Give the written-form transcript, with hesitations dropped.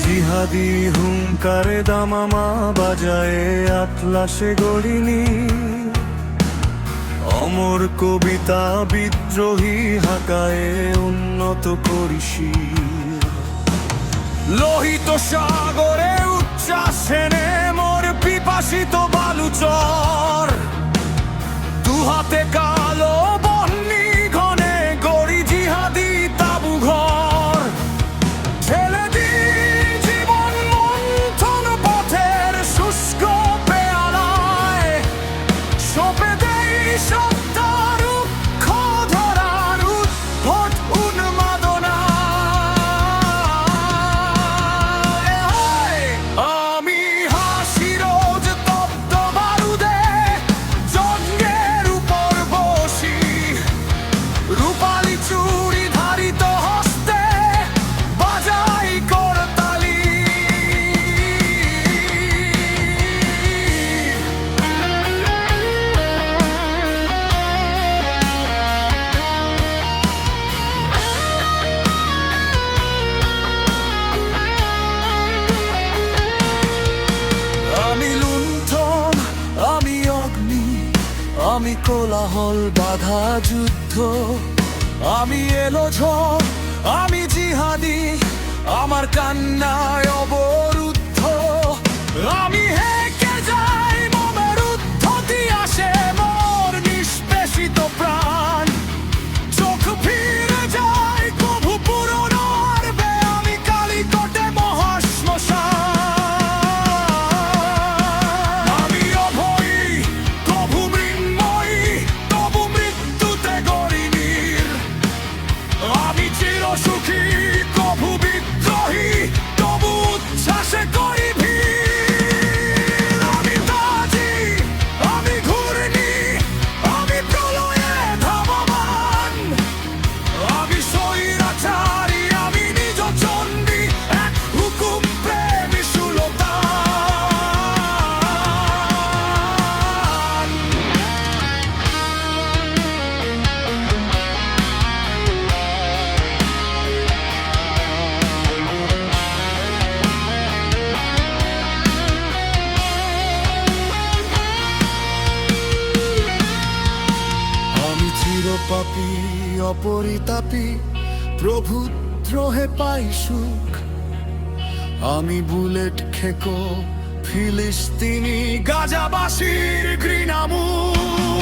জিহাদি হুঙ্কারে দামামা বাজায়ে আতলাসে গড়িনি, অমর কবিতা বিদ্রোহী হাকায়ে উন্নত করিসি। লোহিত সাগরে উচ্ছ্বাসেনে মোর পিপাসিত বালুচর, দুহাতে কালো বহ্নি ঘনে গড়ি জিহাদি তাবু ঘর। ছেলে দি জীবন মন্থন পথের শুষ্ক পেয়ালায়, সপে দেই সত্তার রুক্ষ ধরার উদ্ভট উন্মাদনা। আমি হাসি রোজ তপ্ত বারুদে জঙ্গের উপর বসি, রূপালি চুড়ি ধারিত হস্তে বাজাই করতালি। আমি লুণ্ঠন, আমি অগ্নি, আমি কোলাহল বাধা যুদ্ধ, আমি এলো ঝড়, আমি জিহাদি, আমার কান্নায় অবরুদ্ধ। আমি হেঁকে যাই মোমের উদ্ধতি আসে মোর নিষ্পেষিত প্রাণ, চোখ ফিরে যায় কভু পুরনো আরবে, আমি কালিকটে মহাশ্মশান। আমি অভয়ী কভু মৃন্ময়ী, তবু মৃত্যুতে গরিনীর। আমি চিরসুখী কভু বিদ্রোহী, তবু উচ্ছ্বাসে করি ভিড়। আমি তাজি, আমি ঘূর্ণি, আমি প্রলয়ে ধাবমান, আমি স্বৈরাচারী, আমি নিজ চণ্ডী, এক হুকুম প্রেমী সুলতান। আমি চিরপাপী অপরিতাপী, প্রভুদ্রোহে পাই সুখ। আমি বুলেট খেকো ফিলিস্তিনি, গাজাবাসীর ঘৃণামুখ।